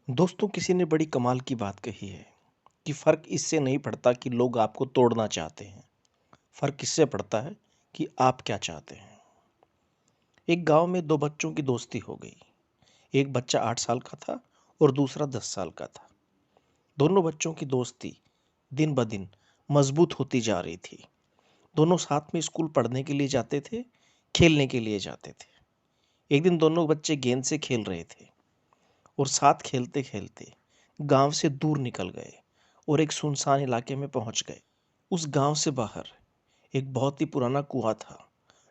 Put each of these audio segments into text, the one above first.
दोस्तों, किसी ने बड़ी कमाल की बात कही है कि फ़र्क इससे नहीं पड़ता कि लोग आपको तोड़ना चाहते हैं। फ़र्क इससे पड़ता है कि आप क्या चाहते हैं। एक गांव में दो बच्चों की दोस्ती हो गई। एक बच्चा 8 साल का था और दूसरा 10 साल का था। दोनों बच्चों की दोस्ती दिन ब दिन मजबूत होती जा रही थी। दोनों साथ में स्कूल पढ़ने के लिए जाते थे, खेलने के लिए जाते थे। एक दिन दोनों बच्चे गेंद से खेल रहे थे और साथ खेलते खेलते गांव से दूर निकल गए और एक सुनसान इलाके में पहुंच गए। उस गांव से बाहर एक बहुत ही पुराना कुआं था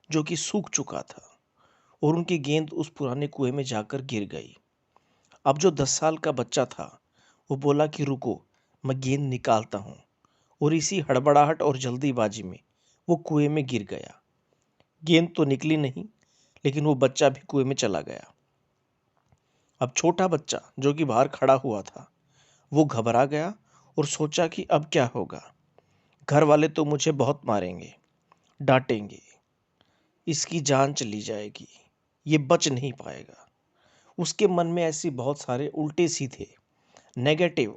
जो कि सूख चुका था और उनकी गेंद उस पुराने कुएं में जाकर गिर गई। अब जो 10 साल का बच्चा था वो बोला कि रुको, मैं गेंद निकालता हूँ। और इसी हड़बड़ाहट और जल्दीबाजी में वो कुएं में गिर गया। गेंद तो निकली नहीं, लेकिन वो बच्चा भी कुएं में चला गया। अब छोटा बच्चा जो कि बाहर खड़ा हुआ था वो घबरा गया और सोचा कि अब क्या होगा। घर वाले तो मुझे बहुत मारेंगे, डांटेंगे, इसकी जान चली जाएगी, ये बच नहीं पाएगा। उसके मन में ऐसी बहुत सारे उल्टे सीधे नेगेटिव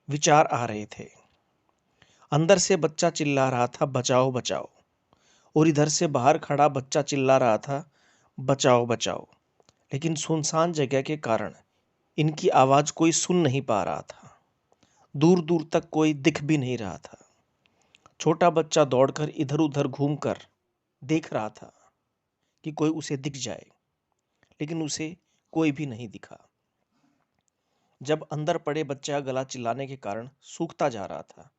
विचार आ रहे थे। अंदर से बच्चा चिल्ला रहा था बचाओ बचाओ, और इधर से बाहर खड़ा बच्चा चिल्ला रहा था बचाओ बचाओ। लेकिन सुनसान जगह के कारण इनकी आवाज़ कोई सुन नहीं पा रहा था। दूर दूर तक कोई दिख भी नहीं रहा था। छोटा बच्चा दौड़कर इधर उधर घूमकर देख रहा था कि कोई उसे दिख जाए, लेकिन उसे कोई भी नहीं दिखा। जब अंदर पड़े बच्चे का गला चिल्लाने के कारण सूखता जा रहा था,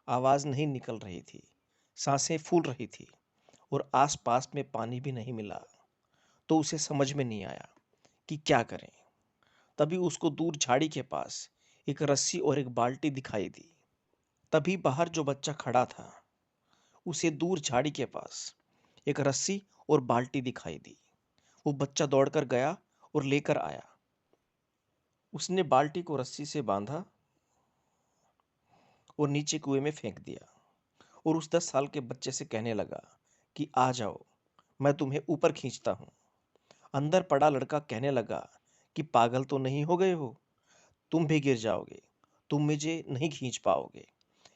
आवाज नहीं निकल रही थी, सांसें फूल रही थी और आसपास में पानी भी नहीं मिला, तो उसे समझ में नहीं आया कि क्या करें। तभी उसको दूर झाड़ी के पास एक रस्सी और एक बाल्टी दिखाई दी। तभी बाहर जो बच्चा खड़ा था उसे दूर झाड़ी के पास एक रस्सी और बाल्टी दिखाई दी। वो बच्चा दौड़कर गया और लेकर आया। उसने बाल्टी को रस्सी से बांधा और नीचे कुएं में फेंक दिया और उस 10 साल के बच्चे से कहने लगा कि आ जाओ, मैं तुम्हें ऊपर खींचता हूँ। अंदर पड़ा लड़का कहने लगा कि पागल तो नहीं हो गए हो, तुम भी गिर जाओगे, तुम मुझे नहीं खींच पाओगे,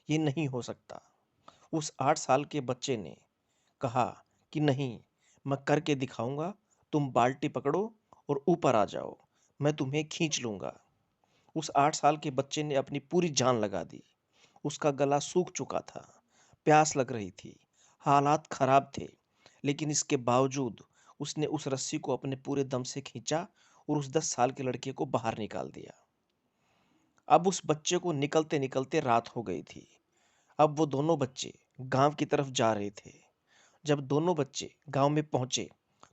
ये नहीं हो सकता। उस 8 साल के बच्चे ने कहा कि नहीं, मैं करके दिखाऊंगा, तुम बाल्टी पकड़ो और ऊपर आ जाओ, मैं तुम्हें खींच लूंगा। उस 8 साल के बच्चे ने अपनी पूरी जान लगा दी। उसका गला सूख चुका था, प्यास लग रही थी, हालात खराब थे, लेकिन इसके बावजूद उसने उस रस्सी को अपने पूरे दम से खींचा और उस 10 साल के लड़के को बाहर निकाल दिया। अब उस बच्चे को निकलते निकलते रात हो गई थी। अब वो दोनों बच्चे गांव की तरफ जा रहे थे। जब दोनों बच्चे गांव में पहुंचे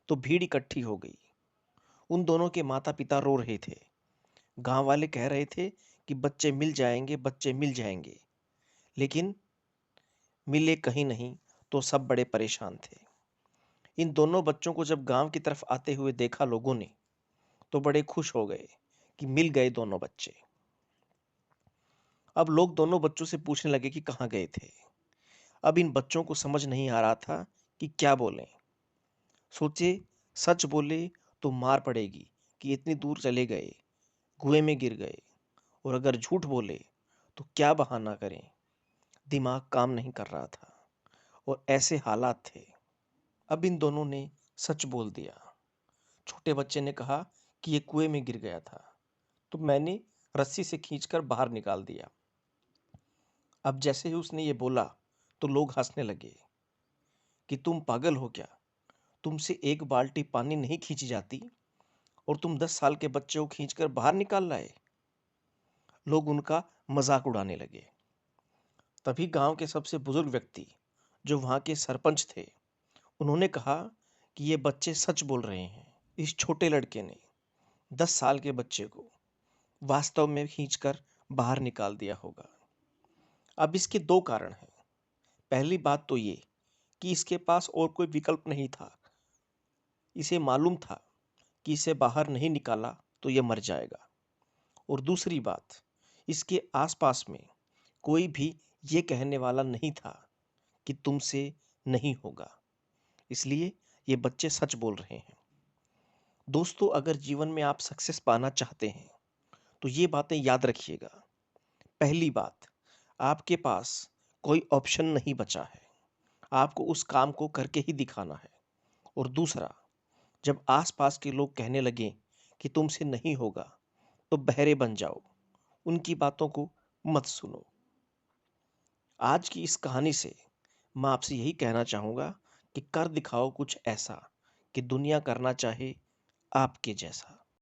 तो भीड़ इकट्ठी हो गई। उन दोनों के माता पिता रो रहे थे। गांव वाले कह रहे थे कि बच्चे मिल जाएंगे, बच्चे मिल जाएंगे, लेकिन मिले कहीं नहीं, तो सब बड़े परेशान थे। इन दोनों बच्चों को जब गांव की तरफ आते हुए देखा लोगों ने, तो बड़े खुश हो गए कि मिल गए दोनों बच्चे। अब लोग दोनों बच्चों से पूछने लगे कि कहाँ गए थे। अब इन बच्चों को समझ नहीं आ रहा था कि क्या बोलें। सोचे सच बोले तो मार पड़ेगी कि इतनी दूर चले गए, कुएं में गिर गए, और अगर झूठ बोले तो क्या बहाना करें। दिमाग काम नहीं कर रहा था और ऐसे हालात थे। अब इन दोनों ने सच बोल दिया। छोटे बच्चे ने कहा कि ये कुएं में गिर गया था, तो मैंने रस्सी से खींचकर बाहर निकाल दिया। अब जैसे ही उसने ये बोला तो लोग हंसने लगे कि तुम पागल हो क्या, तुमसे एक बाल्टी पानी नहीं खींची जाती और तुम 10 साल के बच्चे को खींचकर बाहर निकाल लाए। लोग उनका मजाक उड़ाने लगे। तभी गांव के सबसे बुजुर्ग व्यक्ति, जो वहां के सरपंच थे, उन्होंने कहा कि ये बच्चे सच बोल रहे हैं। इस छोटे लड़के ने 10 साल के बच्चे को वास्तव में खींचकर बाहर निकाल दिया होगा। अब इसके दो कारण हैं। पहली बात तो ये कि इसके पास और कोई विकल्प नहीं था। इसे मालूम था कि इसे बाहर नहीं निकाला तो ये मर जाएगा। और दूसरी बात, इसके आसपास में कोई भी ये कहने वाला नहीं था कि तुमसे नहीं होगा। इसलिए ये बच्चे सच बोल रहे हैं। दोस्तों, अगर जीवन में आप सक्सेस पाना चाहते हैं तो ये बातें याद रखिएगा। पहली बात, आपके पास कोई ऑप्शन नहीं बचा है, आपको उस काम को करके ही दिखाना है। और दूसरा, जब आसपास के लोग कहने लगें कि तुमसे नहीं होगा, तो बहरे बन जाओ, उनकी बातों को मत सुनो। आज की इस कहानी से मैं आपसे यही कहना चाहूँगा कि कर दिखाओ कुछ ऐसा कि दुनिया करना चाहे आपके जैसा।